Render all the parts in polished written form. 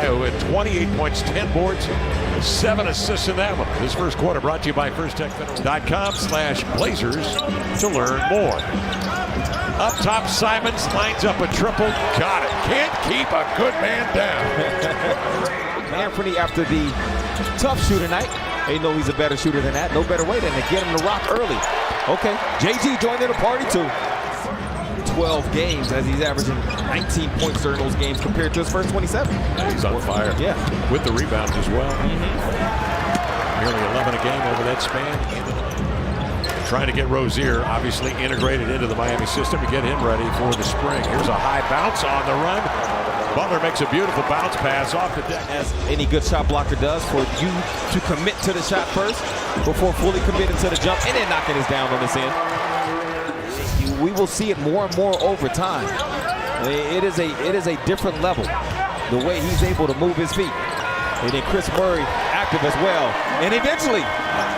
With 28 points, 10 boards, 7 assists in that one. This first quarter brought to you by FirstTechFederal.com/Blazers to learn more. Up top, Simons lines up a triple. Got it. Can't keep a good man down. Anthony, after the tough shooter night, they know he's a better shooter than that. No better way than to get him to rock early. Okay, JG joined in the party too. 12 games as he's averaging 19 points during those games compared to his first 27. Yeah, he's on fire. Yeah. With the rebounds as well. Nearly 11 a game over that span. Trying to get Rozier obviously integrated into the Miami system to get him ready for the spring. Here's a high bounce on the run. Butler makes a beautiful bounce pass off the deck. As any good shot blocker does, for you to commit to the shot first before fully committing to the jump and then knocking us down on this end. We will see it more and more over time. It is a different level, the way he's able to move his feet. And then Chris Murray active as well. And eventually,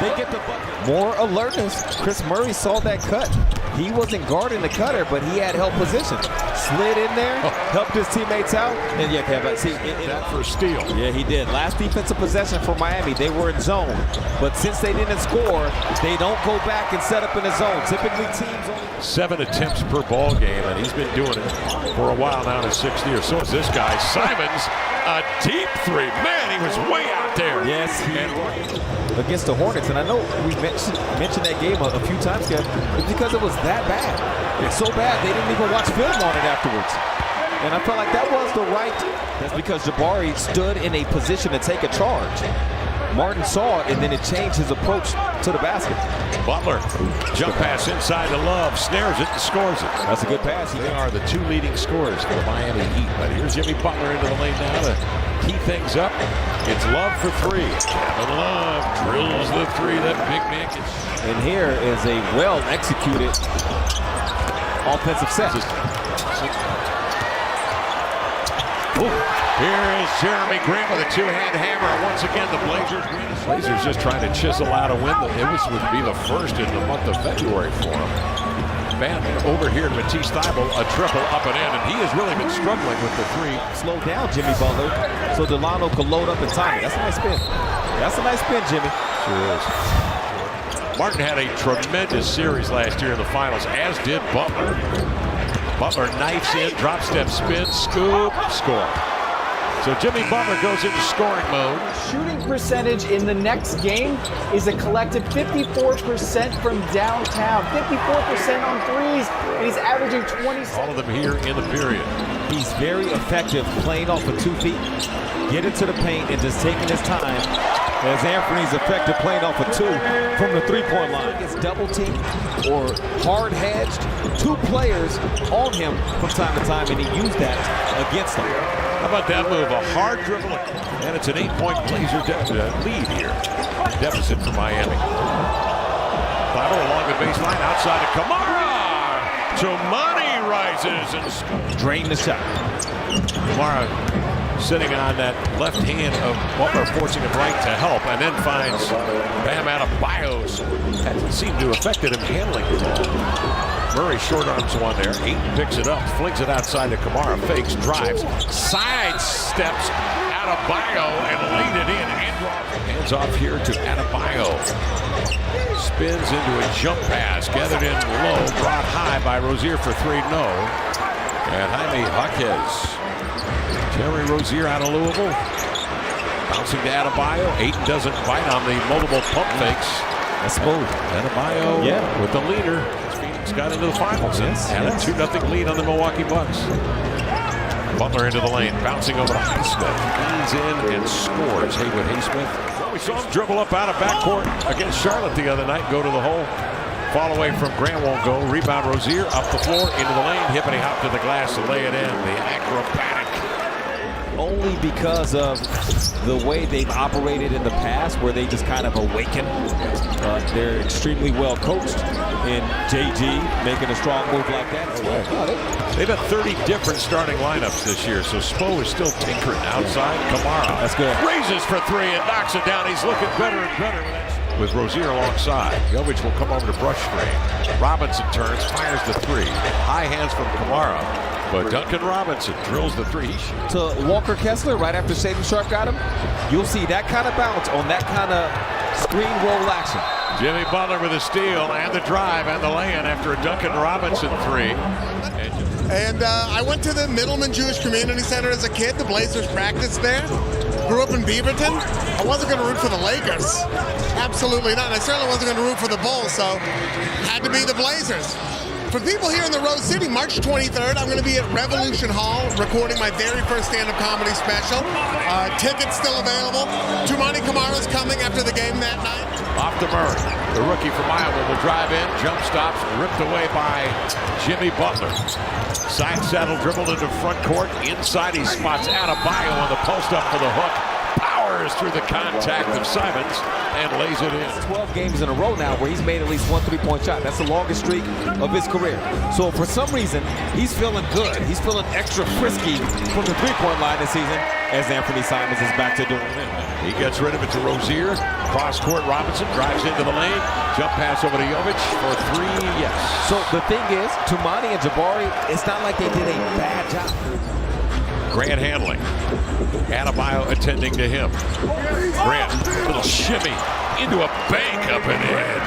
they get the bucket. More alertness. Chris Murray saw that cut. He wasn't guarding the cutter, but he had help position. Slid in there, helped his teammates out, and yeah, see that for a steal. Yeah, he did. Last defensive possession for Miami, they were in zone, but since they didn't score, they don't go back and set up in a zone. Typically, teams only 7 attempts per ball game, and he's been doing it for a while now in his 6th year. So is this guy, Simons, a deep three. Man, he was way out there. Yes, he against the Hornets, and I know we mentioned that game a few times, Kev, but because it was that bad. It's so bad they didn't even watch film on it afterwards. And I felt like that was the right. That's because Jabari stood in a position to take a charge. Martin saw it, and then it changed his approach to the basket. Butler, jump pass inside to Love, snares it and scores it. That's a good pass. They are the 2 leading scorers for the Miami Heat. But here's Jimmy Butler into the lane now to key things up. It's Love for 3. Kevin Love drills the 3. That big man gets. And here is a well-executed offensive set. Here is Jeremy Green with a 2-hand hammer. Once again, the Blazers just trying to chisel out a win. It would be the first in the month of February for him. Bam, over here, Matisse Thybulle, a triple up and in, and he has really been struggling with the 3. Slow down, Jimmy Butler, so Delano could load up and time it. That's a nice spin. That's a nice spin, Jimmy. Sure is. Martin had a tremendous series last year in the finals, as did Butler. Butler knifes in, drop step spin, scoop, score. So Jimmy Butler goes into scoring mode. Shooting percentage in the next game is a collective 54% from downtown, 54% on threes, and he's averaging 27. All of them here in the period. He's very effective playing off of 2 feet, get into the paint, and just taking his time. As Anthony's effective playing off of 2 from the 3-point line. Gets double teamed or hard hedged. 2 players on him from time to time, and he used that against them. How about that move? A hard dribble, and it's an 8-point Blazer lead here. Deficit for Miami. Thybulle along the baseline, outside of Kamara. Tomani rises and drain the shot. Kamara sitting on that left hand of Butler, forcing him right to help, and then finds Bam Adebayo. Hasn't seemed to have affected him handling the ball. Murray short arms one there. Ayton picks it up, flings it outside to Kamara, fakes, drives, side steps Adebayo and laid it in. Hands off here to Adebayo. Spins into a jump pass, gathered in low, brought high by Rozier for 3, no. And Jaime Jaquez. Terry Rozier out of Louisville. Bouncing to Adebayo. Ayton doesn't bite on the multiple pump fakes. That's smooth. Adebayo with the leader. Phoenix got into the finals and had a 2-0 lead on the Milwaukee Bucks. Butler into the lane, bouncing over to Highsmith. Leans in and scores. Haywood Highsmith. Well, we saw him dribble up out of backcourt against Charlotte the other night, go to the hole. Fall away from Grant won't go. Rebound Rozier up the floor, into the lane. Hippity hop to the glass to lay it in. The acrobatic. Only because of the way they've operated in the past, where they just kind of awaken. They're extremely well coached, and JG making a strong move like that. They've had 30 different starting lineups this year, so Spo is still tinkering outside. Kamara. That's good. Raises for 3 and knocks it down. He's looking better and better with Rozier alongside. Jovic will come over to brush screen. Robinson turns, fires the 3. High hands from Kamara. But Duncan Robinson drills the three. To Walker Kessler right after Shaden Sharp got him. You'll see that kind of bounce on that kind of screen roll action. Jimmy Butler with a steal and the drive and the lay-in after a Duncan Robinson three. And I went to the Middleman Jewish Community Center as a kid. The Blazers practiced there. Grew up in Beaverton. I wasn't going to root for the Lakers. Absolutely not. And I certainly wasn't going to root for the Bulls, so had to be the Blazers. For people here in the Rose City, March 23rd, I'm going to be at Revolution Hall recording my very first stand-up comedy special. Tickets still available. Tumani Kamara's coming after the game that night. Off to Murray. The rookie from Iowa will drive in. Jump stops, ripped away by Jimmy Butler. Side saddle dribbled into front court. Inside he spots Adebayo on the post up for the hook. Powers through the contact of Simons and lays it in. 12 games in a row now where he's made at least one three-point shot. That's the longest streak of his career. So for some reason, he's feeling good. He's feeling extra frisky from the three-point line this season as Anthony Simons is back to doing it. He gets rid of it to Rozier. Cross-court Robinson drives into the lane. Jump pass over to Jovic for three, yes. So the thing is, Tumani and Jabari, it's not like they did a bad job. Grant handling. Adebayo attending to him. Grant, little shimmy into a bank up and in.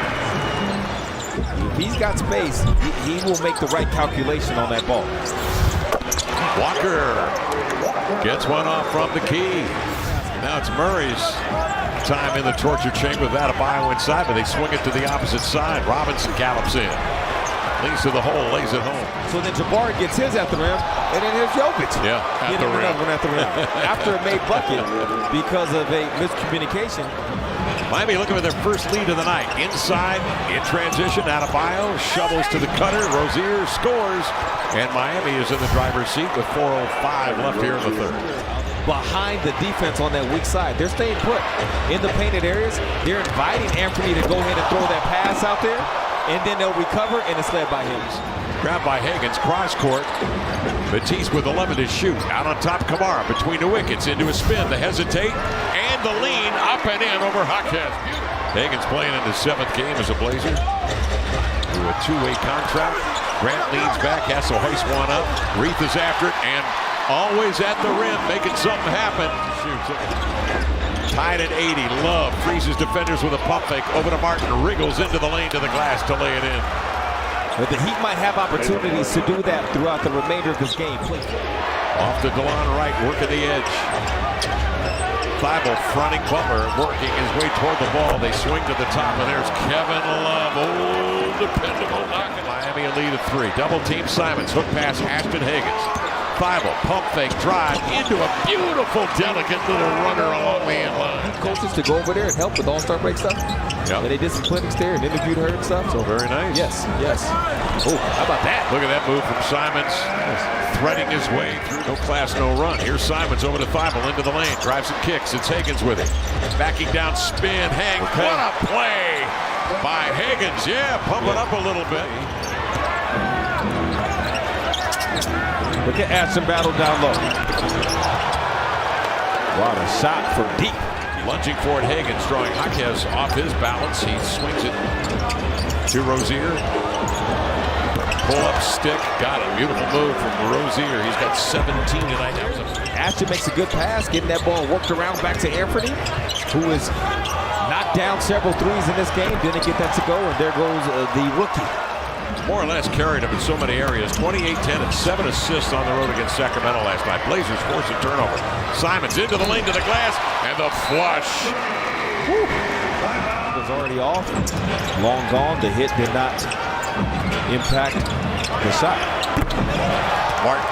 If he's got space, he will make the right calculation on that ball. Walker gets one off from the key. Now it's Murray's time in the torture chamber with Adebayo inside, but they swing it to the opposite side. Robinson gallops in. Leads to the hole, lays it home. So then Jabari gets his at the rim, and then here's Jovic. Yeah, at the rim. Another one at the rim. After a made bucket because of a miscommunication. Miami looking for their first lead of the night. Inside, in transition, Adebayo shovels to the cutter. Rozier scores, and Miami is in the driver's seat with 4:05 left here in the third. Behind the defense on that weak side, they're staying put in the painted areas. They're inviting Anthony to go ahead and throw that pass out there, and then they'll recover, and it's led by Higgins. Grabbed by Higgins, cross court. Matisse with 11 to shoot. Out on top, Kamara between the wickets, into a spin, the hesitate, and the lean up and in over Jaquez. Higgins playing in his 7th game as a Blazer. Through a two-way contract. Grant leans back, has to hoist one up. Reith is after it, and always at the rim, making something happen. Shoots it. Tied at 80. Love freezes defenders with a pump fake. Over to Martin. Wriggles into the lane to the glass to lay it in. But the Heat might have opportunities to do that throughout the remainder of this game. Please. Off to DeLon Wright, working the edge. Thibault fronting Butler, working his way toward the ball. They swing to the top, and there's Kevin Love. Oh, dependable knocking. Miami a lead of 3. Double team Simons. Hook pass, Ashton Higgins. Thibault, pump fake, drive into a beautiful, delicate little runner along the end line. Coaches to go over there and help with all-star break stuff. Yep. And they did some clinics there and interviewed her and stuff. So Very nice. yes. Oh, how about that? Look at that move from Simons. Threading his way through. No class, no run. Here's Simons over to Thibault into the lane. Drives and kicks. It's Higgins with it. Backing down, spin, hang. Okay. What a play by Higgins. Yeah, pump it up a little bit. Look at Ashton battle down low. What a shot from deep. Lunging for it, Higgins drawing Jaquez off his balance. He swings it to Rozier. Pull up stick. Got it. Beautiful move from Rozier. He's got 17 tonight. Ashton makes a good pass, getting that ball worked around back to Anthony, who has knocked down several threes in this game. Didn't get that to go, and there goes the rookie. More or less carried him in so many areas. 28-10 and 7 assists on the road against Sacramento last night. Blazers force a turnover. Simons into the lane to the glass, and the flush. Whew. Was already off. Long gone. The hit did not impact the shot. Martin,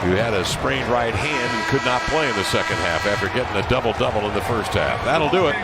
who had a sprained right hand and could not play in the second half after getting a double-double in the first half. That'll do it.